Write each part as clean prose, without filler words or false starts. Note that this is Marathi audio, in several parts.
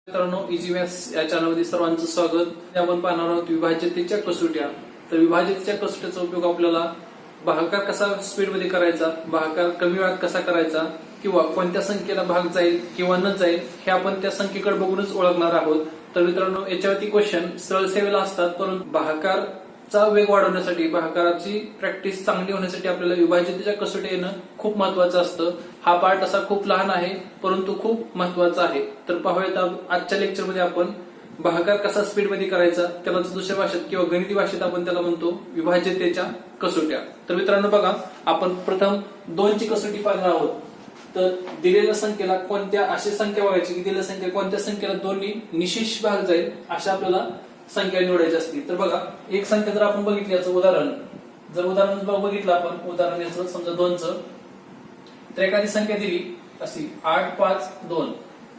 मित्रांनो, इझी मॅथ्स या चॅनलमध्ये सर्वांचं स्वागत. आपण पाहणार आहोत विभाज्यतेच्या कसोट्या. तर विभाज्यतेच्या कसोट्याचा उपयोग आपल्याला भागाकार कसा स्पीडमध्ये करायचा, भागाकार कमी वेळात कसा करायचा किंवा कोणत्या संख्येला भाग जाईल किंवा न जाईल हे आपण त्या संख्येकडे बघूनच ओळखणार आहोत. तर मित्रांनो, याच्यावरती क्वेश्चन सरळ सेवेला असतात, परंतु भागाकारचा वेग वाढवण्यासाठी, भागाकाराची प्रॅक्टिस चांगली होण्यासाठी आपल्याला विभाज्यतेच्या कसोट्या येणं खूप महत्वाचं असतं. हा पार्ट असा खूप लहान आहे परंतु खूप महत्वाचा आहे. तर पाहूयात आजच्या लेक्चरमध्ये आपण भागाकार कसा स्पीडमध्ये करायचा, त्याला दुसऱ्या भाषेत किंवा गणिती भाषेत आपण त्याला म्हणतो विभाज्यतेच्या कसोट्या. तर मित्रांनो बघा, आपण प्रथम 2 ची कसोटी पाहणार आहोत. तर दिलेल्या संख्येला कोणत्या, अशी संख्या बघायची की दिलेल्या संख्या कोणत्या संख्येला 2 नी निशेष भाग जाईल अशा आपल्याला संख्या निवडायची असते. तर बघा, एक संख्या जर आपण बघितली, याचं उदाहरण बघितलं आपण, उदाहरण याचं समजा 2चं, तर एखादी संख्या दिली अशी 8, 5, 2,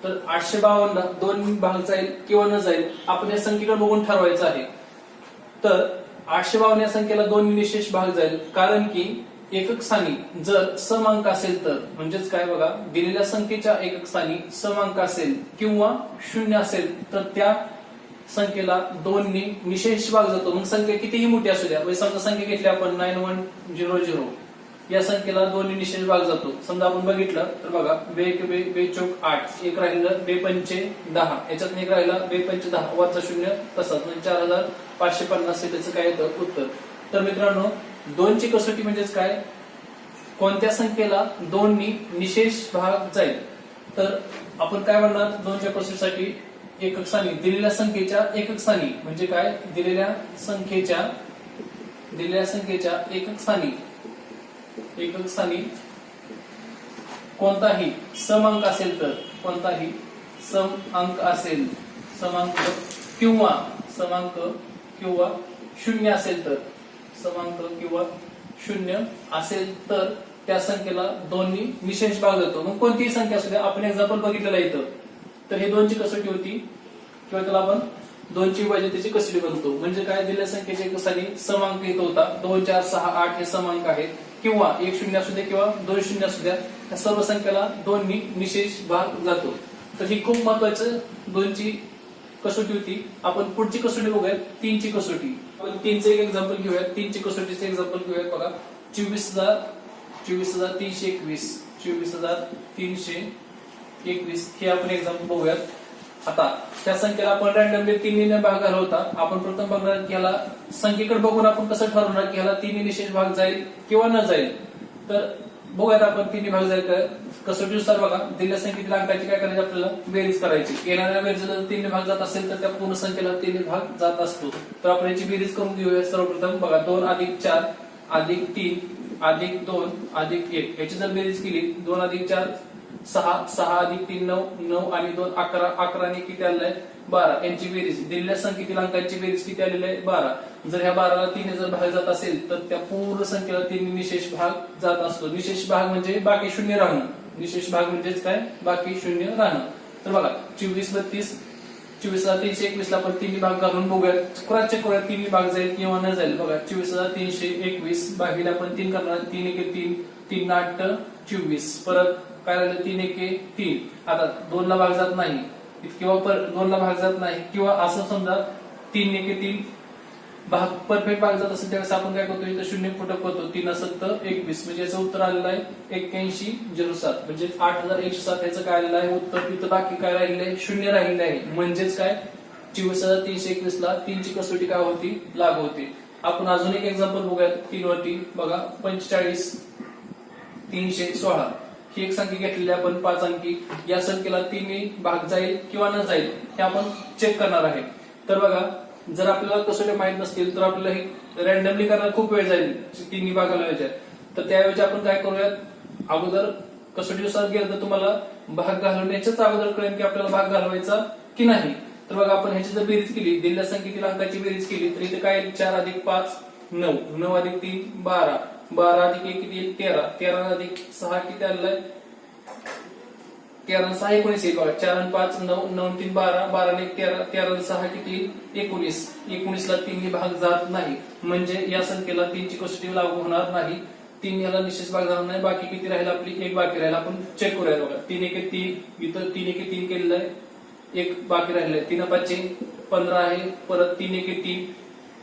तर 852 ला 2 भाग जाईल किंवा न जाईल आपण या संख्येकडे बघून ठरवायचं आहे. तर 852 या संख्येला 2 निशेष भाग जाईल, कारण की एकक स्थानी जर समांक असेल तर, म्हणजेच काय बघा, दिलेल्या संख्येच्या एकक स्थानी समांक असेल किंवा 0 असेल तर त्या संख्येला 2 नी निशेष भाग जातो. मग संख्या कितीही मोठी असू द्या, म्हणजे समजा संख्या घेतली आपण 9100, या संख्येला 2 नी निशेष भाग जातो. समजा आपण बघितलं तर बघा, बे चौक 8, एक राहिलं बे पंचे 10, याच्यात एक राहिला बे पंचे 10 वरचा 0 तसाच, म्हणजे 4550 हे त्याचं काय येतं उत्तर. तर मित्रांनो, 2 ची कसोटी म्हणजेच काय, कोणत्या संख्येला 2 नी निशेष भाग जाईल. तर आपण काय म्हणणार 2 च्या कसोटीसाठी, एकक स्थानी, दिलेल्या संख्येच्या एकक स्थानी, म्हणजे काय, दिलेल्या संख्येच्या एकक स्थानी कोणताही समांक असेल तर, कोणताही समांक असेल, समांक किंवा 0 असेल तर, समांक किंवा 0 असेल तर त्या संख्येला 2 नी निशेष भाग जातो. मग कोणतीही संख्या असू द्या, आपण एक्झाम्पल बघितलेलं इथं. तर हे 2 ची कसोटी होती, किंवा त्याला आपण 2 ची विभाज्यतेची कसोटी बनतो. म्हणजे काय, दिलेल्या संख्येच्या एकक स्थानी समांक येत होता, 2, 4, 6, 8 हे समांक आहेत, किंवा 1 0 असू द्या किंवा 2 0 असू द्या, या सर्व संख्येला 2 नी निशेष भाग जातो. तर ही खूप महत्वाचं 2 ची कसोटी होती. आपण पुढची कसोटी बघूयात, 3 ची कसोटी. आपण 3 चे एक एक्झाम्पल घेऊयात, 3 ची कसोटीचे एक्झाम्पल घेऊयात. बघा, 24321 हे आपण एक्झाम्पल बघूयात. आता त्या संख्येला आपण रँडमली 3 ने भाग घालवता. आपण प्रथम बघणार की ह्याला संख्येकडे बघून आपण कसं ठरवणार की ह्याला 3 निशेष भाग जाईल किंवा न जाईल. तर बघूयात आपण 3 भाग जाईल का. कसोटीनुसार बघा, दिलेल्या संख्येतील अंकाची काय करायची, आपल्याला बेरीज करायची. येणाऱ्या बेरीजला जर 3 भाग जात असेल तर त्या पूर्ण संख्येला 3 भाग जात असतो. तर आपण याची बेरीज करून घेऊया. सर्वप्रथम बघा, 2 + 4 + 3 + 2 + 1 याची जर बेरीज केली, 2 + 4 6, 6 + 3 9, 9 आणि 2 11, 11 ने किती आलेलं आहे 12. यांची बेरीज, दिलेल्या संख्येतील अंकांची बेरीज किती आलेली आहे 12. जर ह्या 12ला 3 ने जर भाग जात असेल तर त्या पूर्ण संख्येला 3 निशेष भाग जात असतो. निशेष भाग म्हणजे बाकी 0 राहणं. निशेष भाग म्हणजेच काय, बाकी 0 राहणं. तर बघा, 24 + 32, 24,321 ला आपण 3 भाग घालून बघूयात, क्रॉस चेक करूयात 3 भाग जाईल किंवा न जाईल. बघा, 24,321 भागीले आपण 3 करणार, 3 × 3, 3 × 8 24, परत काय राहिलं 3 × 3. आता 2 ला भाग जात नाही किंवा 2 ला भाग जात नाही, किंवा असं समजा 3 × 3 भाग परफेक्ट भाग जात असेल त्यावेळेस आपण काय करतो, इथं 0 फुटक करतो. 3 × 7 21, म्हणजे याचं उत्तर आलेलं आहे 8107, म्हणजे 8107 याचं काय आलेलं आहे उत्तर. इथं बाकी काय राहिलेलं आहे, 0 राहिलेलं आहे. म्हणजेच काय, 24,321 ला 3 ची कसोटी काय होती, लागू होती. आपण अजून एक एक्झाम्पल बघूयात 3 वरती. बघा, 45,316 ही एक संख्या घेतलेली आपण 5 अंकी. या संख्येला 3 नी भाग जाईल किंवा न जाईल हे आपण चेक करणार आहे. तर बघा, जर आपल्याला कसोट्या माहित नसतील तर आपल्याला हे रॅन्डमली करायला खूप वेळ जाईल 3 नी भाग घालवायच्या. तर त्याऐवजी आपण काय करूयात, अगोदर कसोटीनुसार गेलं तर तुम्हाला भाग घालवण्याच्याच अगोदर कळेल की आपल्याला भाग घालवायचा की नाही. तर बघा, आपण ह्याची जर बेरीज केली, दिलेल्या संख्येतील अंकाची बेरीज केली, तर इथे काय 4 + 5 9, 9 + 3 12, 12 + 1 किती 13, 13 + 6 किती आलेलं 13 + 6 19 येईल. बघा, 4 + 5 9, 9 × 3 12, 12 + 1 13, 13 + 6 किती 19, 19 ला 3 नी भाग जात नाही. म्हणजे या संख्येला 3 ची कसोटी लागू होणार नाही. 3 याला निशेष भाग जाणार नाही. बाकी किती राहील, आपली 1 बाकी राहील. आपण चेक करूया. बघा, 3 × 3 इथं 3 × 3 केलेलं आहे, एक बाकी राहिलंय. 3×5 = 15 आहे. परत 3×1 = 3.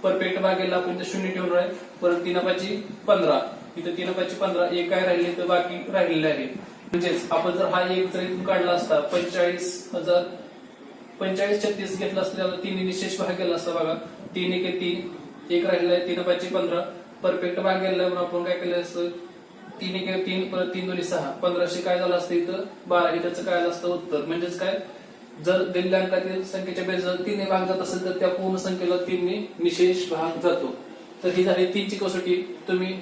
परफेक्ट भागाला आपण इथे 0 ठेवणार आहे. परत 3×5 = 15. इथं 3×5 = 15. एक काय राहिले तर बाकी राहिलेले आहे. म्हणजेच आपण जर हा एक जर इथून काढला असता 45,36 घेतला असता त्याला 3 निशेष भाग गेला असता बघा. 3×1 = 3. एक राहिलाय. 3×5 = 15. परफेक्ट भाग गेला म्हणून आपण काय केलं असतं 3×1 = 3 परत 3×2 = 6. 1500 काय झालं असतं इथं 12. त्याचं काय असतं उत्तर. म्हणजेच काय जर दिलेल्या अंकातील संख्येच्या बेरजेला 3 ने भाग जात असेल तर त्या पूर्ण संख्येला 3 ने निशेष भाग जातो. तर ही झाली 3ची कसोटी. तुम्ही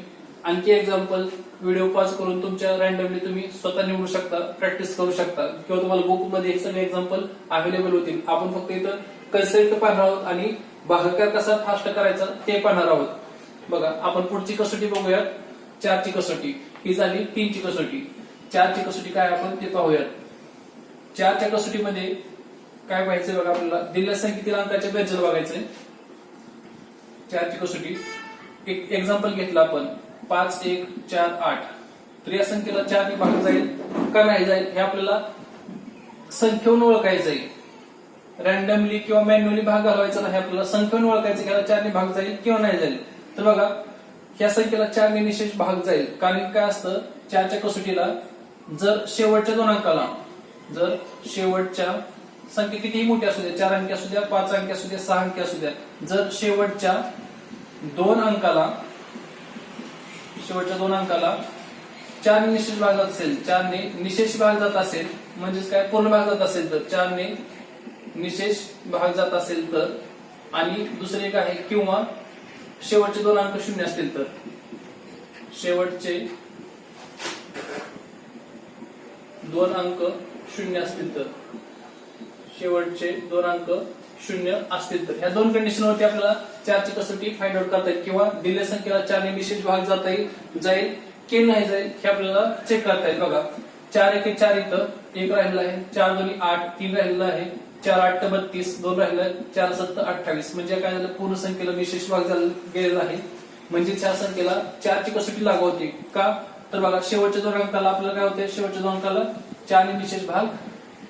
आणखी एक्झाम्पल व्हिडिओ पॉज करून तुमच्या रॅन्डमली तुम्ही स्वतः निवडू शकता, प्रॅक्टिस करू शकता किंवा तुम्हाला बुक मध्ये सगळे एक्झाम्पल अवेलेबल होतील. आपण फक्त इथं कन्सेप्ट पाहणार आहोत आणि भागाकार कसा फास्ट करायचा ते पाहणार आहोत. बघा आपण पुढची कसोटी बघूयात. 4ची कसोटी. ही झाली 3ची कसोटी. 4ची कसोटी काय आपण ते पाहूयात. 4च्या कसोटीमध्ये काय पाहायचंय बघा आपल्याला दिलेल्या संख्येतील अंकाच्या बेरजेला बघायचंय. 4ची कसोटी एक एक्झाम्पल घेतलं आपण 5, 1, 4, 8. तर या संख्येला 4 ने भाग जाईल का नाही जाईल हे आपल्याला संख्येवरून ओळखायचंय. रॅन्डमली किंवा मॅन्युअली भाग घालवायचा नाही. आपल्याला संख्येवरून ओळखायचं की 4 ने भाग जाईल किंवा नाही जाईल. तर बघा या संख्येला 4 ने निशेष भाग जाईल. कारण काय असतं 4च्या कसोटीला जर शेवटच्या 2 अंकाला जर शेवटच्या संख्या कितीही मोठी असू द्या 4 अंकी असू द्या 5 अंकी असू द्या 6 अंकी असू द्या जर शेवटच्या 2 अंकाला 4 ने निशेष भाग जात असेल 4 ने निशेष भाग जात असेल म्हणजेच काय पूर्ण भाग जात असेल तर 4 ने निशेष भाग जात असेल तर आणि दुसरे एक आहे किंवा शेवटचे 2 अंक 0 असतील तर शेवटचे 2 अंक 0 असतील तर शेवटचे 2 अंक 0 असतील तर ह्या 2 कंडिशनवरती आपल्याला 4ची कसोटी फाइंड आउट करता येईल किंवा दिलेल्या संख्येला 4 ने निशेष भाग जाईल की नाही जाईल हे आपल्याला चेक करता येईल. बघा 4×1 = 4 इथं एक राहिलेला आहे. 4×2 = 8. 3 राहिलेला आहे. 4×8 = 32. 2 राहिलेला आहे. 4×7 = 28. म्हणजे काय झालं पूर्ण संख्येला निशेष भाग गेलेला आहे. म्हणजे 4 संख्येला 4ची कसोटी लागू होते का तर बघा शेवटच्या 2 अंकाला आपल्याला काय होते शेवटच्या 2 अंकाला 4 ने निशेष भाग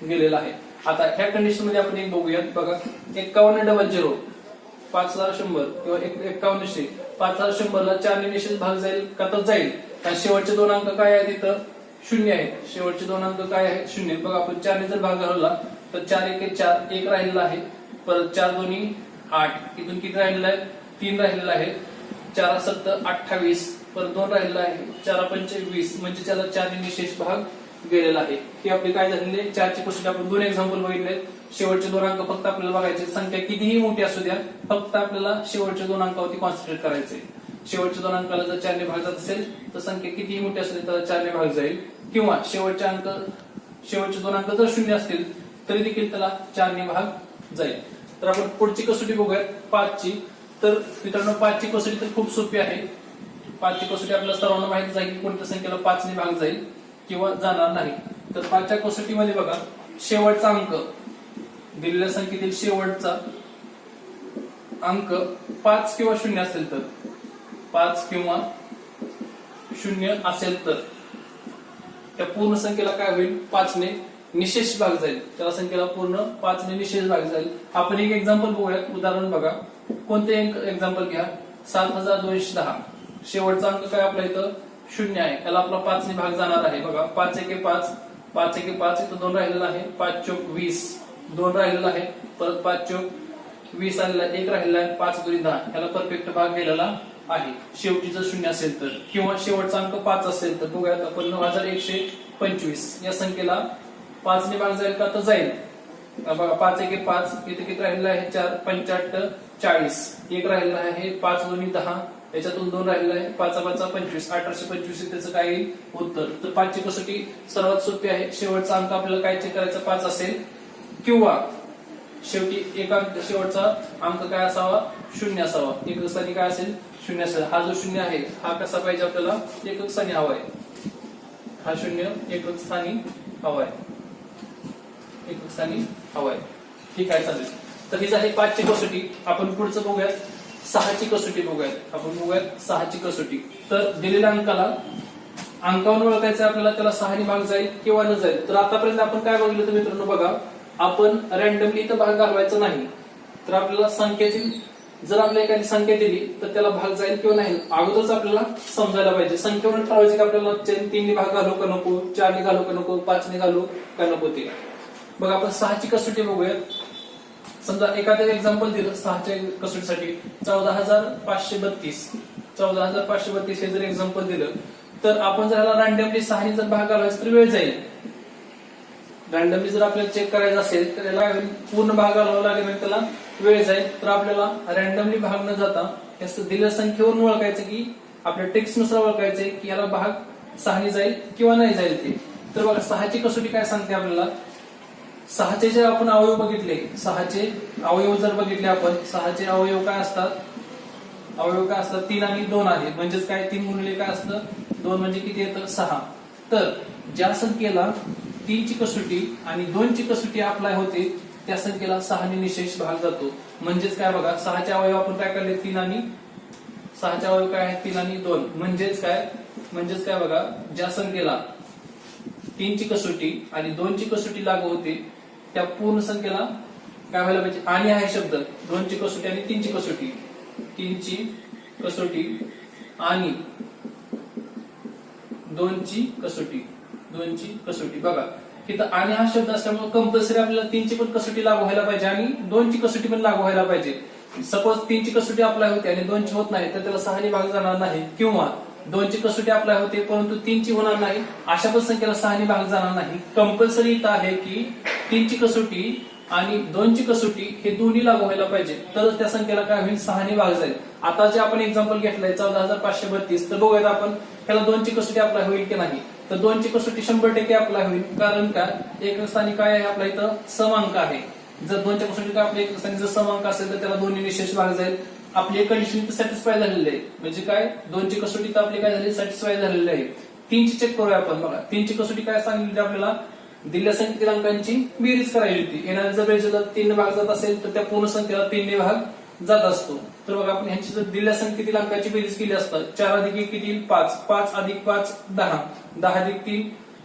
गेलेला आहे. आता ह्या कंडिशन मध्ये आपण एक बघूयात. बघा 5100 5100 किंवा 5100 5100 ला 4 ने निशेष भाग जाईल का तर जाईल. कारण शेवटचे 2 अंक काय आहेत इथं 0 आहेत. शेवटचे 2 अंक काय आहेत 0. बघा आपण 4 ने जर भाग घालवला तर 4×1 = 4 एक राहिलेला आहे. परत 4×2 = 8. इथून किती राहिलेला आहे 3 राहिलेला आहे. 4×7 = 28. परत 2 राहिलेला आहे. 4×5 = 20. म्हणजे त्याला 4 ने निशेष भाग गेलेला आहे. हे आपले काय झालेले 4ची कसोटी आपण 2 एक्झाम्पल बघितले. शेवटचे 2 अंक फक्त आपल्याला बघायचे. संख्या कितीही मोठी असू द्या फक्त आपल्याला शेवटच्या 2 अंकावरती कॉन्सन्ट्रेट करायचे. शेवटच्या 2 अंकाला जर 4 ने भाग जात असेल तर संख्या कितीही मोठी असू दे त्याला 4 ने भाग जाईल किंवा शेवटचे 2 अंक जर 0 असतील तरी देखील त्याला 4 ने भाग जाईल. तर आपण पुढची कसोटी बघूयात 5ची. तर मित्रांनो 5ची कसोटी तर खूप सोपी आहे. 5ची कसोटी आपल्याला सर्वांना माहिती आहे की कोणत्या संख्येला 5 ने भाग जाईल किंवा जाणार नाही. तर 5च्या कसोटीमध्ये बघा शेवटचा अंक दिलेल्या संख्येतील शेवटचा अंक 5 किंवा 0 असेल तर 5 किंवा 0 असेल तर त्या पूर्ण संख्येला काय होईल 5 ने निशेष भाग जाईल. त्याला संख्येला पूर्ण 5 ने निशेष भाग जाईल. आपण एक एक्झाम्पल बघूयात. उदाहरण बघा कोणते एक्झाम्पल घ्या 7210. शेवटचा अंक काय आपल्या इथं 0 आहे. त्याला आपला 5 ने भाग जाणार आहे. बघा 5×1 = 5. 5×1 = 5 इथं 2 राहिलेला आहे. 5×4 = 20. 2 राहिलेला आहे. परत 5×4 = 20 आलेला आहे. 1 राहिलेला आहे. 5×2 = 10. याला परफेक्ट भाग गेलेला आहे. शेवटी जर 0 असेल तर किंवा शेवटचा अंक 5 असेल तर बघूयात आपण 9125 या संख्येला 5 ने भाग जाईल का तर जाईल. बघा 5×1 = 5. इथे किती राहिलेला आहे 4 5×8 = 40. 1 राहिलेला आहे. 5×2 = 10. याच्यातून 2 राहिलेला आहे. 5×5 = 25. 1825 त्याचं काय येईल उत्तर. तर 5ची कसोटी सर्वात सोपी आहे. शेवटचा अंक आपल्याला काय चेक करायचा 5 असेल किंवा शेवटी शेवटचा अंक काय असावा 0 असावा. एकक स्थानी काय असेल 0 असेल. हा जो 0 आहे हा कसा पाहिजे आपल्याला एकक स्थानी हवा आहे. हा 0 एकक स्थानी हवा आहे. एकक स्थानी हवा आहे. ठीक आहे चालेल. तर ही झाली 5ची कसोटी. आपण पुढचं बघूयात 6ची कसोटी बघूयात. आपण बघूयात 6ची कसोटी. तर दिलेल्या अंकाला अंकावरून ओळखायचं आपल्याला त्याला 6 ने भाग जाईल किंवा न जाईल. तर आतापर्यंत आपण काय बघितलं तर मित्रांनो बघा आपण रॅन्डमली इथं भाग घालवायचा नाही. तर आपल्याला संख्येतील जर आपल्याला एखादी संख्या दिली तर त्याला भाग जाईल किंवा नाही अगोदरच आपल्याला समजायला पाहिजे. संख्येवरून ठरवायचं की आपल्याला 3 भाग घालू का नको, 4 घालू का नको, 5 घालू का नको ते. बघा आपण 6ची कसोटी बघूया. समजा एखादं एक्झाम्पल दिलं 6च्या कसोटीसाठी 14,532 हे जर एक्झाम्पल दिलं तर आपण जर ह्याला रॅन्डमली 6 जर भाग घालवायचा तर वेळ जाईल. रॅन्डमली जर आपल्याला चेक करायचं असेल तर याला पूर्ण भाग घालावा लागेल आणि त्याला वेळ जाईल. तर आपल्याला रॅन्डमली भाग न जाता दिलेल्या संख्येवरून ओळखायचं की आपल्या टेक्स्टनुसार ओळखायचंय की याला भाग 6 जाईल किंवा नाही जाईल ते. तर बघा 6ची कसोटी काय सांगते आपल्याला. 6चे जे आपण अवयव बघितले, 6चे अवयव जर बघितले आपण 6चे अवयव काय असतात, 3 आणि 2 आहे. म्हणजेच काय 3 गुणिले काय असतं 2 म्हणजे किती येतं 6. तर ज्या संख्येला 3ची कसोटी आणि 2ची कसोटी अप्लाय होते त्या संख्येला 6 निशेष भाग जातो. म्हणजेच काय बघा 6चे अवयव आपण काय करले 3 आणि 6चे अवयव काय आहे 3 आणि 2. म्हणजेच काय बघा ज्या संख्येला 3ची कसोटी आणि 2ची कसोटी लागू होते त्या पूर्ण संख्येला काय व्हायला पाहिजे. आणि आहे शब्द 2ची कसोटी आणि 3ची कसोटी, 3ची कसोटी आणि 2ची कसोटी. बघा तिथं आणि हा शब्द असल्यामुळे कंपल्सरी आपल्याला 3ची पण कसोटी लागू व्हायला पाहिजे आणि 2ची कसोटी पण लागू व्हायला पाहिजे. सपोज 3ची कसोटी अप्लाय होते आणि 2ची होत नाही तर त्याला 6 भाग जाणार नाही. किंवा 2ची कसोटी अप्लाय होते परंतु 3ची होणार नाही, अशा पण संख्येला 6 भाग जाणार नाही. कंपल्सरी इथं आहे की 3ची कसोटी आणि 2ची कसोटी हे दोन्ही लागू व्हायला पाहिजे तरच त्या संख्येला काय होईल 6 भाग जाईल. आता जे आपण एक्झाम्पल घेतलंय 14,532 तर बघूयात आपण त्याला 2ची कसोटी अप्लाय होईल की नाही. तर 2ची कसोटी 100% अप्लाय होईल. कारण काय एक स्थानी काय आहे आपल्या इथं समांक आहे. जर 2च्या कसोटी आपल्या एक स्थानी जर समांक असेल तर त्याला दोन्ही निशेष भाग जाईल. आपली कंडिशन सॅटिस्फाय झालेली आहे. म्हणजे काय 2ची कसोटी तर आपली काय झाली सॅटिस्फाय झालेली आहे. 3ची चेक करूया आपण. बघा 3ची कसोटी काय सांगितली आपल्याला दिलेल्या संख्येतील अंकांची बेरीज करायची होती. येणाऱ्या जर बेरीजला 3 भाग जात असेल तर त्या पूर्ण संख्येला 3 भाग जात असतो. तर बघा आपण ह्यांची जर दिलेल्या संख्येतील अंकाची बेरीज केली असतात 4 अधिक 1 किती 5, 5 अधिक 5 10, 10 अधिक 3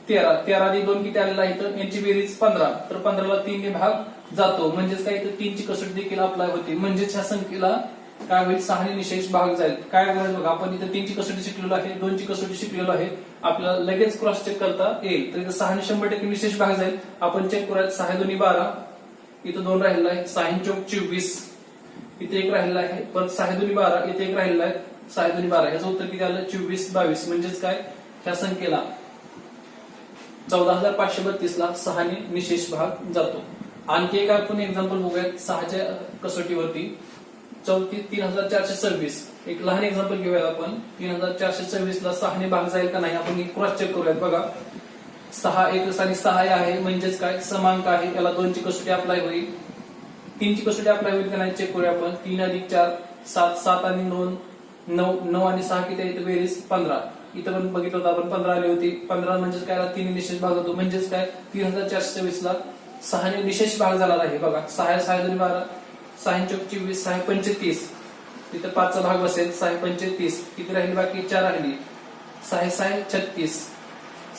13, 13 अधिक 2 किती आलेला आहे तर यांची बेरीज 15. तर 15ला 3 भाग जातो. म्हणजेच काय तर 3ची कसोटी देखील अप्लाय होते. म्हणजेच ह्या संख्येला काय होईल 6 निशेष भाग जाईल. काय बघा आपण इथे 3ची कसोटी शिकलेलो आहे, 2ची कसोटी शिकलेलो आहे. आपल्याला लगेच क्रॉस चेक करता येईल. तर इथे 6 100% निशेष भाग जाईल. आपण चेक करूयात 6 2 12, इथं 2 राहिलेला आहे. 6 चौक 24, इथे 1 राहिलेला आहे. परत 6 2 12, इथे 1 राहिलेला आहे. 6 2 12 याचं उत्तर किती आलं 24 22. म्हणजेच काय ह्या संख्येला 14,532 ला 6 निशेष भाग जातो. आणखी एक आपण एक्झाम्पल बघूयात 6च्या कसोटीवरती 3426. एक लहान एक्झाम्पल घेऊयात आपण. 3426 ला 6 भाग जाईल का नाही आपण क्रॉस चेक करूयात. बघा 6 एक स्थानी 6 आहे म्हणजेच काय समांक आहे. याला 2ची कसोटी अप्लाय होईल. 3ची कसोटी अप्लाय होईल का नाही चेक करूया आपण. 3 अधिक 4 7, 7 आणि 9 9, 9 आणि 6 किती आहे बेरीज 15. इथं पण बघितलं होतं आपण 15 आली होती. 15 म्हणजेच काय 3 निशेष भाग होतो. म्हणजेच काय 3426 ला 6 निशेष भाग झाला आहे. बघा 6 6 2 12, 6 चौक 24, 6 35, तिथं 5चा भाग बसेल. 6 35 किती राहिली बाकी 4 राहिली. 6 6 36,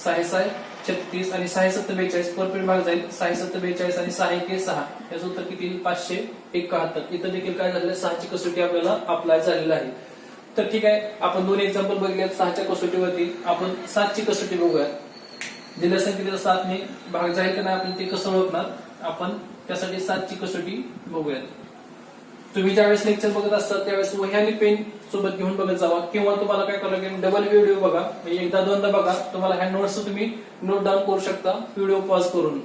6 6 36 आणि 6 7 42 परफेक्ट भाग जाईल. 6 7 42 आणि 6 1 6 याचं उत्तर किती 571. इथं देखील काय झालेलं 6ची कसोटी आपल्याला अप्लाय झालेलं आहे. तर ठीक आहे आपण 2 एक्झाम्पल बघितले 6च्या कसोटीवरती. आपण 7ची कसोटी बघूया. दिलेल्या संख्येला 7 ने भाग जाईल का नाही आपण ते कसं ओळखणार. आपण त्यासाठी 7ची कसोटी बघूयात. तुम्ही ज्यावेळेस लेक्चर बघत असतात त्यावेळेस वही आणि पेन सोबत घेऊन बघत जावा. किंवा तुम्हाला काय करावं लागेल डबल व्हिडिओ बघा. म्हणजे एकदा दोनदा बघा. तुम्हाला ह्या नोट्स तुम्ही नोट डाऊन करू शकता व्हिडिओ पॉज करून.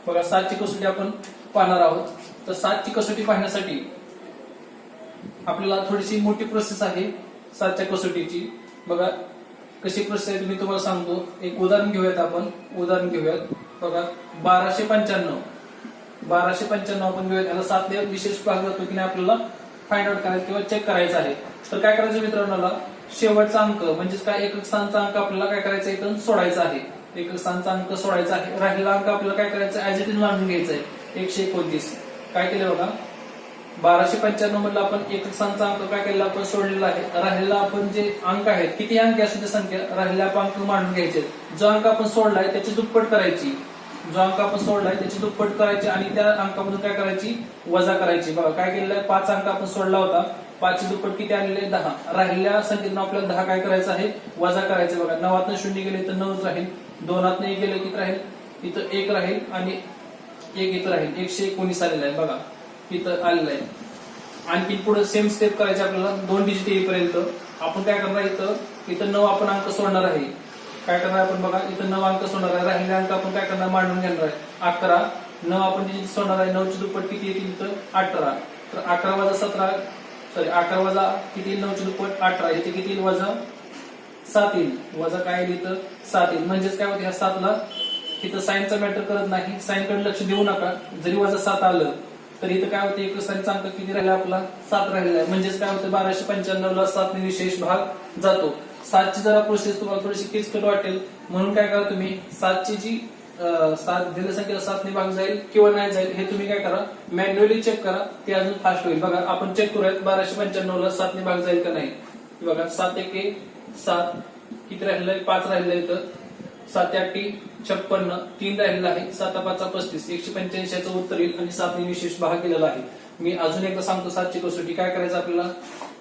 बघा 7ची कसोटी आपण पाहणार आहोत. तर 7ची कसोटी पाहण्यासाठी आपल्याला थोडीशी मोठी प्रोसेस आहे 7च्या कसोटीची. बघा कशी प्रोसेस आहे मी तुम्हाला सांगतो. एक उदाहरण घेऊयात आपण. उदाहरण घेऊयात. बघा 1295 आपण घेऊयात. याला 7 ने विशेष भाग जातो की नाही आपल्याला फाइंड आउट करायचं किंवा चेक करायचं आहे. तर काय करायचं मित्रांनो शेवटचा अंक म्हणजेच काय एकक स्थानचा अंक आपल्याला काय करायचं इथून सोडायचा आहे. एकक स्थानचा अंक सोडायचा आहे. राहिलेला अंक आपल्याला काय करायचं ऍज इट इज मांडून घ्यायचा आहे 129. काय केलं बघा 1295 मधला आपण एकक स्थानचा अंक काय केलेला आपण सोडलेला आहे. राहिलेला आपण जे अंक आहेत किती अंक असू दे संख्या राहिलेला अंक मांडून घ्यायचे. जो अंक आपण सोडलाय त्याची दुप्पट करायची. जो अंक आपण सोडलाय त्याची दुप्पट करायची आणि त्या अंकामधून काय करायची, वजा करायची. बघा काय केलेलं आहे, 5 अंक आपण सोडला होता, 5 ची दुप्पट किती आलेले, 10. राहिलेल्या संख्येतून आपल्याला 10 काय करायचं आहे, वजा करायचं. बघा 9 0 गेले तर 9 राहील, 2 1 गेले किती राहील, इथं 1 राहील आणि 1 इथं राहील, 119 आलेलं आहे. बघा इथं आलेलं आहे. आणखी पुढे सेम स्टेप करायची आपल्याला 2 डिजिट येईपर्यंत. आपण काय करणार, इथं 9 आपण अंक सोडणार आहे. काय करणार आपण, बघा इथं 9 अंक सोडणार आहे. राहिलेले अंक आपण काय करणार, मांडून घेणार आहे. 11 9 आपण डिजिट सोडणार आहे. 9 ची दुप्पट किती येतील, इथं 18. तर 11 वजा 17 सॉरी 11 वजा किती, 9 ची दुप्पट 18, इथे किती येईल, वजा 7 येईल. वजा काय येईल, इथं 7 येईल. म्हणजेच काय होते, ह्या 7ला इथं साईनचा मॅटर करत नाही, साईनकडे लक्ष देऊ नका. जरी वजा 7 आलं तर इथं काय होतं, एक साईनचा अंक किती राहिला आपला, 7 राहिलेला आहे. म्हणजेच काय होतं, 1295 ला 7 ने विशेष भाग जातो. 7 ची जरा प्रोसेस तुम्हाला थोडीशी किचकट वाटेल, म्हणून काय करा तुम्ही, 7 ची जी 7 दिलेल्या संख्येला 7 ने भाग जाईल किंवा नाही जाईल हे तुम्ही काय करा, मॅन्युअली चेक करा, ते अजून फास्ट होईल. बघा आपण चेक करूयात 1295 ला 7 ने भाग जाईल का नाही. बघा 7 1 7 किती राहिलेलं आहे, 5 राहिलेलं आहे. इथं 7 8 56 3 राहिलेला आहे. 7 5 35 185 याचं उत्तर येईल आणि 7 ने विशेष भाग केलेला आहे. मी अजून एकदा सांगतो, 7 ची कसोटी काय करायचं, आपल्याला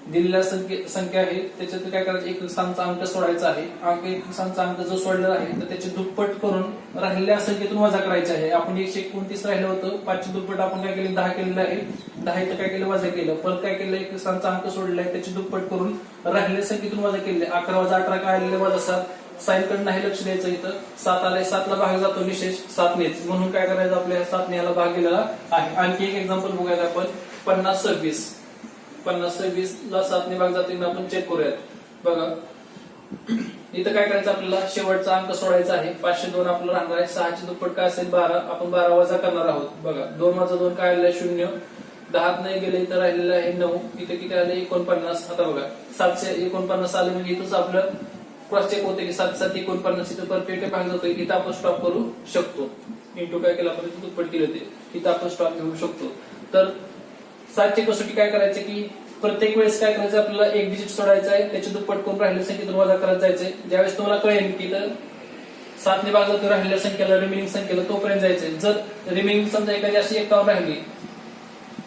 दिलेल्या संख्या आहे त्याच्यात काय करायचं, एक स्थानचा अंक सोडायचा आहे. एक स्थानचा अंक जो सोडलेला आहे तर त्याचे दुप्पट करून राहिलेल्या संख्येतून वजा करायचे आहे. आपण 129 राहिलं होतं, 5 ची दुप्पट आपण काय केलं, 10 केलेलं आहे. 10 इथं काय केलं, वजा केलं. परत काय केलं, एक स्थानचा अंक सोडलेला आहे त्याची दुप्पट करून राहिलेल्या संख्येतून वजा केले. 11 वजा 18 काय आलेले, वजा 7. साईनकडे नाही लक्ष द्यायचं, इथं 7 आलाय, 7 ला भाग जातो निशेष 7 नेच, म्हणून काय करायचं, आपल्या 7 ने याला भाग गेलेला आहे. आणखी एक एक्झाम्पल बघूयात आपण, 50 26 ला 7 ने भाग जातो, आपण चेक करूयात. बघा इथं काय करायचं, आपल्याला शेवटचा अंक सोडायचा आहे. 502 आपल्याला राहणार आहे. 6 ची दुप्पट काय असेल, 12. आपण 12 वजा करणार आहोत. बघा 2 वजा 2 काय आलेलं आहे, 0. 10 नाही गेले, इथं राहिलेलं आहे 9. इथे किती आले, 49. आता बघा 749 आले, म्हणजे इथंच आपलं क्रॉस चेक होते की 7 7 49 इथं परफेक्ट भाग जातो. इथं आपण स्टॉप करू शकतो. इंटू काय केलं आपण, दुप्पट केले होते, इथं आपण स्टॉप घेऊ शकतो. तर 7 ची कसोटी काय करायचं की प्रत्येक वेळेस काय करायचं, आपल्याला एक डिजिट सोडायचं आहे, त्याची दुप्पट करून राहिलेल्या संख्येतून वजा करत जायचंय. ज्यावेळेस तुम्हाला कळेल की तर 7 ने भाग जातो राहिलेल्या संख्येला, रिमेनिंग संख्येला, तोपर्यंत जायचंय. जर रिमेनिंग समजा एखादी अशी 51 राहिली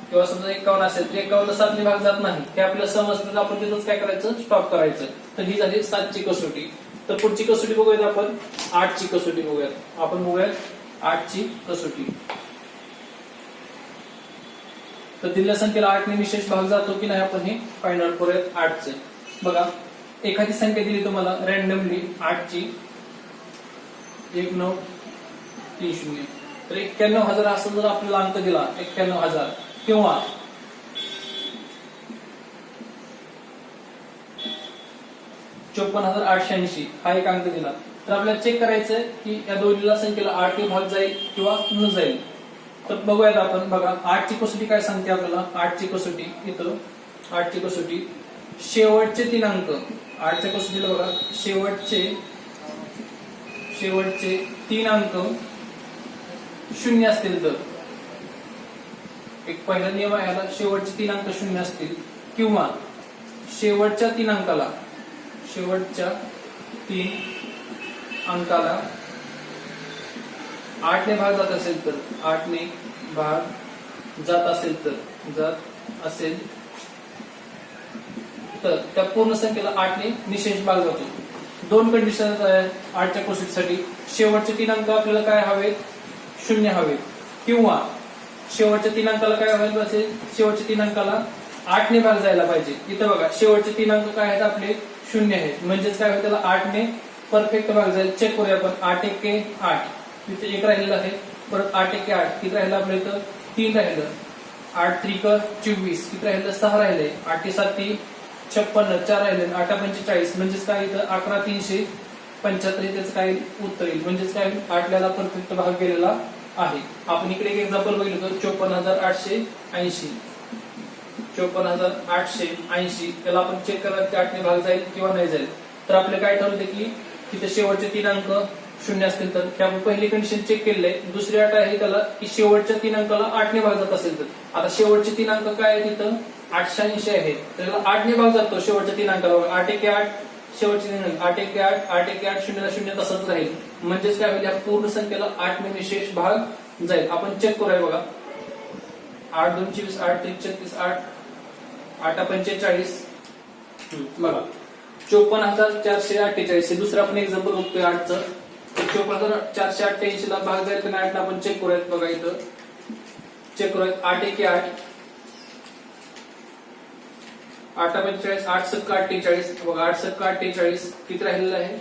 किंवा समजा 51 असेल तर 51 ला 7 ने भाग जात नाही, हे आपल्याला समजलं तर आपण तिथंच काय करायचं, स्टॉप करायचं. तर ही झाली 7 ची कसोटी. तर पुढची कसोटी बघूयात आपण, 8 ची कसोटी बघूयात. आपण बघूयात 8 ची कसोटी. तर दिलेल्या संख्येला 8 ने विशेष भाग जातो की नाही आपण हे फाइंड आउट करूयात. 8 चे बघा, एखादी संख्या दिली तुम्हाला रॅन्डमली 8 ची 1930, तर 91,000 असा जर आपल्याला अंक दिला, 91,000 किंवा 54,880 हा एक अंक दिला, तर आपल्याला चेक करायचंय की या दोन्हीला संख्येला 8 ने भाग जाईल किंवा न जाईल. तर बघूयात आपण. बघा 8 ची कसोटी काय सांगते आपल्याला, 8 ची कसोटी इथं, 8 ची कसोटी शेवटचे 3 अंक. 8 च्या कसोटीला बघा, शेवटचे 3 अंक 0 असतील तर, एक पहिला नियम आहे याला, शेवटचे 3 अंक 0 असतील किंवा शेवटच्या 3 अंकाला 8 ने भाग जात असेल तर, 8 ने भाग जात असेल तर त्या पूर्ण संख्येला 8 ने निशेष भाग जातो. 2 कंडिशन आहेत 8 च्या कसोटीसाठी. शेवटचे 3 अंक आपल्याला काय हवेत, 0 हवेत, किंवा शेवटच्या 3 अंकाला काय हवे असेल, शेवटच्या 3 अंकाला 8 ने भाग जायला पाहिजे. इथं बघा शेवटचे 3 अंक काय आहेत आपले, 0 आहेत, म्हणजेच काय होईल, त्याला 8 ने परफेक्ट भाग जाईल. चेक करूया आपण. 8 1 8, इथे 1 राहिलेलं आहे. परत 8 1 8 किती राहिलं आपल्या इथं, 3 राहिलं. 8 3 24 किती राहिलं, 6 राहिले. 8 7 56 4 राहिले. 8 45 म्हणजेच काय इथं 11 375 त्याचं काय उत्तर येईल. म्हणजेच काय 8 ला परफेक्ट भाग गेलेला आहे. आपण इकडे एक एक्झाम्पल बघितलं तर 54,880 54,880 त्याला आपण चेक करायला की 8 ने भाग जाईल किंवा नाही जाईल. तर आपले काय ठरवते की तिथे शेवटचे 3 अंक 0 असतील तर, की आपण पहिली कंडिशन चेक केलेली आहे. दुसरी अट आहे त्याला की शेवटच्या 3 अंकाला 8 ने भाग जात असेल तर. आता शेवटचे 3 अंक काय आहेत, तिथं 880 आहेत, त्याला 8 ने भाग जातो शेवटच्या 3 अंकाला. 8 1 8 शेवटचे 8 1 8 8 1 8 0 0 तसंच राहील. म्हणजेच काय होईल, या पूर्ण संख्येला 8 ने निशेष भाग जाईल. आपण चेक करूया बघा. 8 2 24 8 3 36 8 8 45 बघा 54,448 हे दुसरं आपण एक्झाम्पल बघतोय 8चं. 54,488 ला भाग जाईल की नाही 8 आपण चेक करूयात बघा. इथं चेक करूयात. 8 1 8 8 45 8 7 48 बघा. 8 7 48 किती राहिलेलं आहे,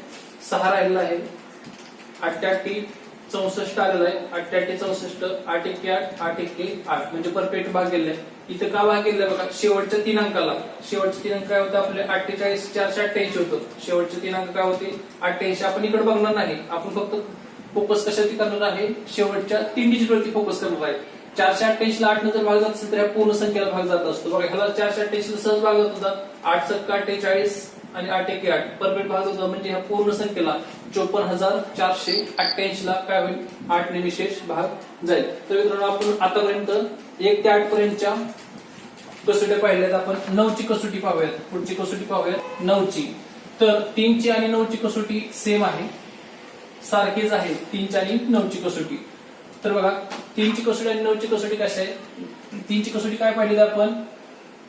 6 राहिलेलं आहे. 88 64 आलेला आहे. 88 64 8 1 8 8 1 8 म्हणजे परफेक्ट भाग गेलेला आहे. इथं का भाग गेलेला बघा, शेवटच्या 3 अंकाला. शेवटचे 3 अंक काय होतं आपले 48 488 होतं. शेवटचे 3 अंक काय होते 88. आपण इकडे बघणार नाही, आपण फक्त फोकस कशावरती करणार आहे, शेवटच्या 3 डिजिट वरती फोकस करणार आहे. 488 ला 8 ने जर भाग जात असेल तर ह्या पूर्ण संख्येला भाग जात असतो बघा. ह्याला 488 ला सहज भाग जात होता. 8 7 48 आणि 8 1 8 परफेक्ट भाग होता. म्हणजे ह्या पूर्ण संख्येला 54,488 ला काय होईल, 8 ने विशेष भाग जाईल. तर मित्रांनो आपण आतापर्यंत 1 ते 8 पर्यंतच्या कसोट्या पाहिल्यात. आपण 9 ची कसोटी पाहूयात. पुढची कसोटी पाहूयात 9 ची. तर 3 ची आणि 9 ची कसोटी सेम आहे, सारखीच आहे 3 ची आणि 9 ची कसोटी. तर बघा 3 ची कसोटी आणि 9 ची कसोटी कशी आहे. 3 ची कसोटी काय पाहिली आपण,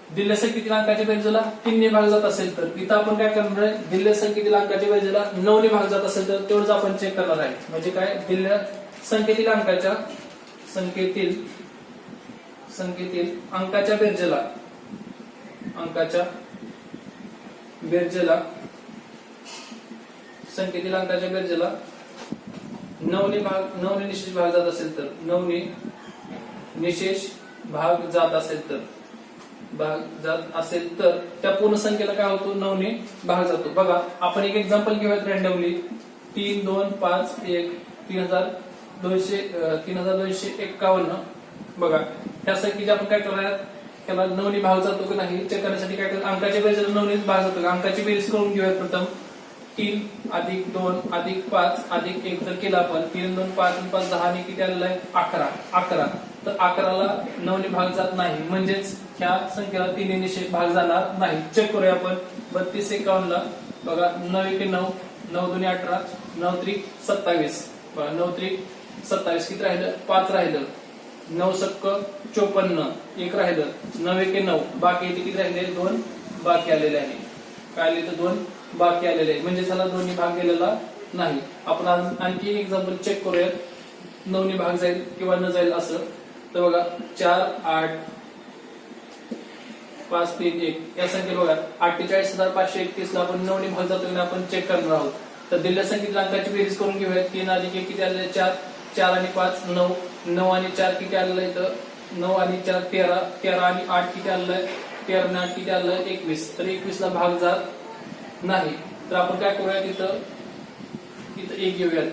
दिलेल्या संख्येतील अंकाच्या बेरजेला 3 ने भाग जात असेल तर इथं आपण काय करणार आहे, दिलेल्या संख्येतील अंकाच्या बेरजेला 9 ने भाग जात असेल तर तेवढंच आपण चेक करणार आहे. म्हणजे काय, दिलेल्या संख्येतील अंकाच्या अंकाच्या बेरजेला संख्येतील अंकाच्या बेरजेला 9 ने निशेष भाग जात असेल तर 9 ने निशेष भाग जात असेल तर त्या पूर्ण संख्येला काय होतो, 9 ने भाग जातो. बघा आपण एक एक्झाम्पल घेऊयात रॅन्डमली. 3 2 5 1 3251 बघा. त्या संख्येचे आपण काय करणार, त्याला 9 ने भाग जातो की नाही चेक करण्यासाठी काय करणार, अंकाच्या बेरजेला 9 ने भाग जातो का. अंकाची बेरीज करून घेऊयात प्रथम. 3 + 2 + 5 + 1 जर केला आपण 3 2 5 5 10 आणि किती आलेला आहे 11. तर 11ला 9 ने भाग जात नाही, म्हणजेच ह्या संख्येला 3 ने निशेष भाग जाणार नाही. चेक करूया आपण. 32 51 ला बघा 9 1 9 9 2 18 9 3 27 बघा. 9 3 27 किती राहिलं, 5 राहिलं. 9 7 54 1 राहिलं. 9 1 9 बाकी किती राहिले, 2 बाकी आलेले आहे. काय आले तर 2 बाकी आलेले आहे, म्हणजे त्याला 2 ने भाग गेलेला नाही. आपण आणखी एक एक्झाम्पल चेक करूयात, 9 ने भाग जाईल किंवा न जाईल असं. तर बघा 4 8 5 3 1 या संख्येला बघा 48,531 ला आपण 9 ने भाग जातो की आपण चेक करणार आहोत. तर दिलेल्या संख्येतील अंकाची बेरीज करून घेऊया. 3 + 1 किती आलेले 4 4 आणि 5 9 9 आणि 4 किती आलेलं आहे, तर 9 आणि 4 13 13 आणि 8 किती आलेलं आहे, 13 आणि 8 किती आलेलं आहे 21. तर 21 ला भाग जात नाही. तर आपण काय करूया, इथं 1 घेऊयात.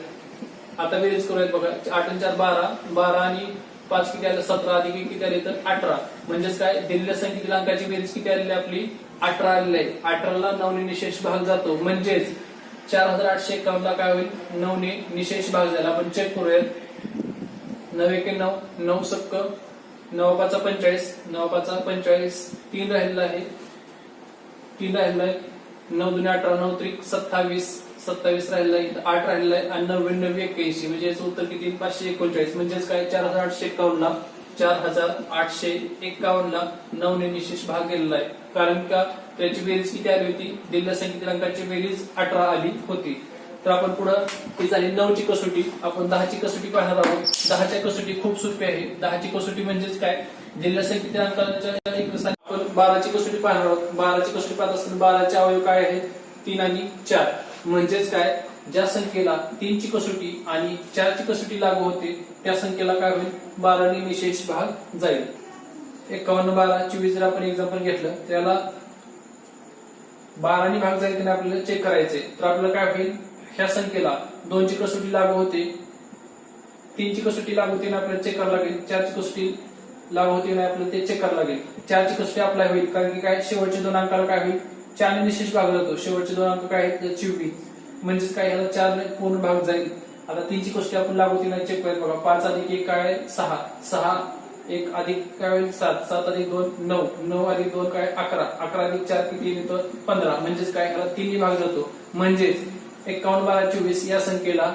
आता बेरीज करूयात बघा. 8 आणि 4 12 12 आणि 5 किती आले 17 अधिक 1 किती आले तर 18. म्हणजेच काय, दिलेल्या संख्येतील अंकाची बेरीज किती आलेली आपली 18 आलेली आहे. 18ला 9 ने निशेष भाग जातो, म्हणजेच 4851 ला काय होईल, 9 ने निशेष भाग जाईल. आपण चेक करूयात. 9 1 9 9 7 9 5 45 9 5 45 3 राहिलेला आहे. 9 2 18 9 3 27 राहिलेला आहे. 8 राहिलेला आहे आणि 99 81 म्हणजे याचं उत्तर किती 539. म्हणजेच काय, 4851 ला 4851 ला 9 ने निशेष भाग गेलेला आहे. कारण का, त्याची बेरीज किती आली होती, दिलेल्या संख्येतील अंकाची बेरीज 18 आली होती. तर आपण पुढं ती झाली 9 ची कसोटी. आपण 10 ची कसोटी पाहणार आहोत. 10 ची कसोटी खूप सोपी आहे. 10 ची कसोटी म्हणजेच काय, दिलेल्या संख्येतील अंकाच्या आपण 12 ची कसोटी पाहणार आहोत. 12 ची कसोटी पाहत असताना 12 चे अवयव काय आहेत, 3 आणि 4. म्हणजेच काय, ज्या संख्येला 3 ची कसोटी आणि 4 ची कसोटी लागू होते त्या संख्येला काय होईल, 12 ने निशेष भाग जाईल. 51 12 24 जर आपण एक्झाम्पल घेतलं त्याला 12 ने भाग जाईल की आपल्याला चेक करायचंय. तर आपल्याला काय होईल, ह्या संख्येला 2 ची कसोटी लागू होते, 3 ची कसोटी लागू होते ना आपल्याला चेक करावं लागेल. 4 ची कसोटी लागू होते ना आपल्याला ते चेक करावं लागेल. 4 ची कसोटी अप्लाय होईल, कारण की काय, शेवटचे 2 अंकाला काय होईल 4 ने निशेष भाग जातो. शेवटचे 2 अंक काय आहेत 24, म्हणजेच काय, ह्याला 4 ने पूर्ण भाग जाईल. आता 3 ची कसोटी आपण लागू होती ना चेक करूया बघा. 5 अधिक 1 काय 6 6 1 अधिक काय होईल 7, 7 अधिक 2 9, 9 अधिक 2 काय 11, 11 अधिक 4 किती येतो 15. म्हणजेच काय याला 3 ने भाग जातो. म्हणजेच 51, 12, 24 या संख्येला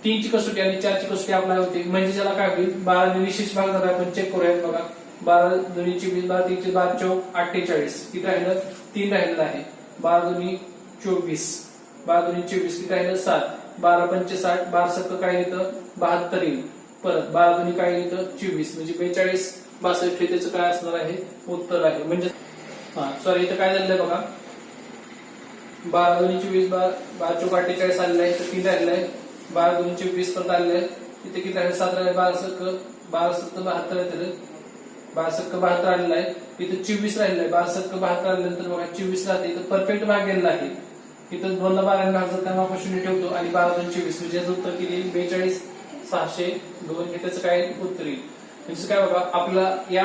3 ची कसोटी आणि 4 ची कसोटी अप्लाय होते. म्हणजे त्याला काय होईल 12 ने निश्चित भाग जर आपण चेक करूयात बघा. 12 2 24, 12 3 12 4 48 किती राहिलं 3 राहिलेलं आहे. 12 2 24, 12 2 24 किती राहिलं 7, 12 5 60, 12 सत्तर काय येतं 72 येईल. परत 12 2 काय येतं 24 म्हणजे 42, 62 हे त्याचं काय असणार आहे उत्तर आहे. म्हणजे सॉरी इथं काय झालेलं बघा 12 2 24, 12 4 48 आलेलं आहे तर 3 राहिलेलं आहे. 12 2 24 परत आलेलं आहे तिथे किती राहिले 7 राहिले. 12 7 72 येते 12 7 72 आलेलं आहे. इथं 24 राहिलेलं आहे. 12 7 72 आल्यानंतर बघा 24 राहते इथं परफेक्ट भाग गेलेला आहे. इथं 2 ला 12 भाग जर आपण 0 ठेवतो आणि 12 2 24 म्हणजे याचं उत्तर किती येईल 42 602 हे त्याचं काय उत्तर येईल. म्हणजे काय बघा आपल्याला या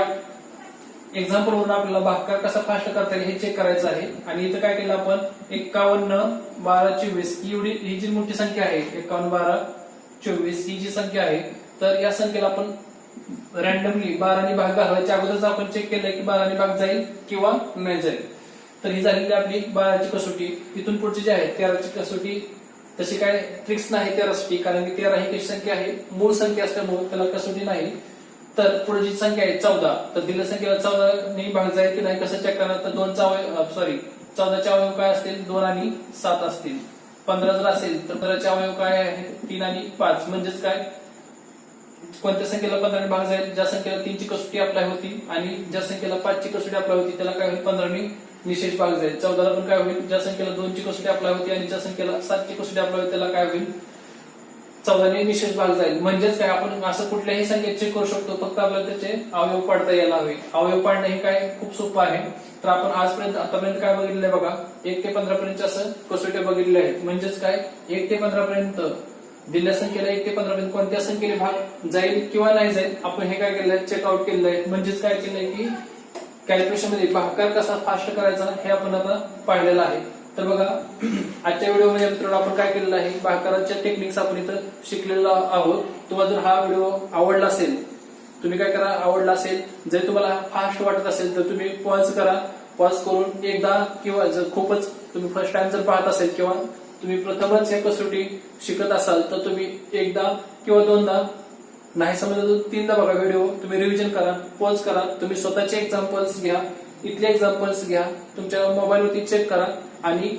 एक्झाम्पल वरून आपल्याला भागाकार कसा फास्ट करता येईल हे चेक करायचं आहे. आणि इथं काय केलं आपण 51 12 24 ही जी मोठी संख्या आहे 51 12 24 ही जी संख्या आहे तर या संख्येला आपण रॅन्डमली 12 ने भाग घालवायच्या अगोदरच आपण चेक केलंय की 12 ने भाग जाईल किंवा नाही जाईल. तर ही झालेली आपली 12 ची कसोटी. इथून पुढची जी आहे 13 ची कसोटी तशी काय ट्रिक्स नाही 13 साठी कारण की 13 ही कशी संख्या आहे मूळ संख्या असल्यामुळे त्याला कसोटी नाही. तर पुढे जी संख्या आहे 14 तर दिलेल्या संख्येला 14 ने भाग जाईल की नाही कसं चेक करणार तर 14 चे अवयव काय असतील 2 आणि 7 असतील. 15 जर असेल तर 15 चे अवयव काय आहेत 3 आणि 5 म्हणजेच काय कोणत्या संख्येला 15 ने भाग जाईल ज्या संख्येला 3 ची कसोटी अप्लाय होती आणि ज्या संख्येला 5 ची कसोटी अप्लाय होती त्याला काय होईल 15 ने निशेष भाग जाईल. 14 ला पण काय होईल ज्या संख्येला 2 ची कसोटी अप्लाय होती आणि ज्या संख्येला 7 ची कसोटी अप्लाय होती त्याला काय होईल 14 ने निशेष भाग जाईल. म्हणजेच काय आपण असं कुठल्याही संख्येत चेक करू शकतो फक्त आपल्याला त्याचे अवयव पाडता यायला हवे. अवयव पाडणे हे काय खूप सोपं आहे. तर आपण आतापर्यंत काय बघितलंय बघा 1 ते 15 पर्यंत असं कसोट्या बघितल्या आहेत. म्हणजेच काय 1 ते 15 पर्यंत दिलेल्या संख्येला 1 ते 15 पर्यंत कोणत्या संख्येने भाग जाईल किंवा नाही जाईल आपण हे काय केलंय चेकआउट केलेलं आहे. म्हणजेच काय केलंय की कॅल्क्युलेशन मध्ये भागाकार कसा फास्ट करायचा हे आपण आता पाहिलेलं आहे. तर बघा आजच्या व्हिडिओमध्ये मित्रांनो आपण काय केलेलं आहे भागाकाराच्या टेक्निक्स आपण इथं शिकलेलो आहोत. तुम्हाला जर हा व्हिडिओ आवडला असेल तुम्ही काय करा आवडला असेल जर तुम्हाला फास्ट वाटत असेल तर तुम्ही पॉज करा. पॉज करून एकदा किंवा जर खूपच तुम्ही फर्स्ट टाइम जर पाहत असेल किंवा तुम्ही प्रथमच या कसोटी शिकत असाल तर तुम्ही एकदा किंवा दोनदा नाही समजलं तर 3दा बघा व्हिडिओ. तुम्ही रिव्हिजन करा पॉज करा तुम्ही स्वतःचे एक्झाम्पल्स घ्या इथले एक्झाम्पल्स घ्या तुमच्या मोबाईलवरती चेक करा आणि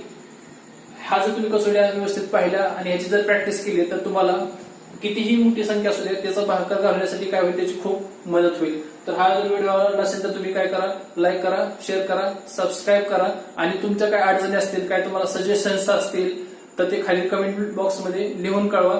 हा जर तुम्ही कसोट्या व्यवस्थित पाहिल्या आणि याची जर प्रॅक्टिस केली तर तुम्हाला कितीही मोठी संख्या असू दे त्याचा भागाकार घालण्यासाठी काय होईल त्याची खूप मदत होईल. तर हा जर व्हिडिओ आवडला असेल तर तुम्ही काय करा लाईक करा शेअर करा सबस्क्राईब करा आणि तुमच्या काय अडचणी असतील काय तुम्हाला सजेशन्स असतील तर ते खाली कमेंट बॉक्समध्ये लिहून कळवा.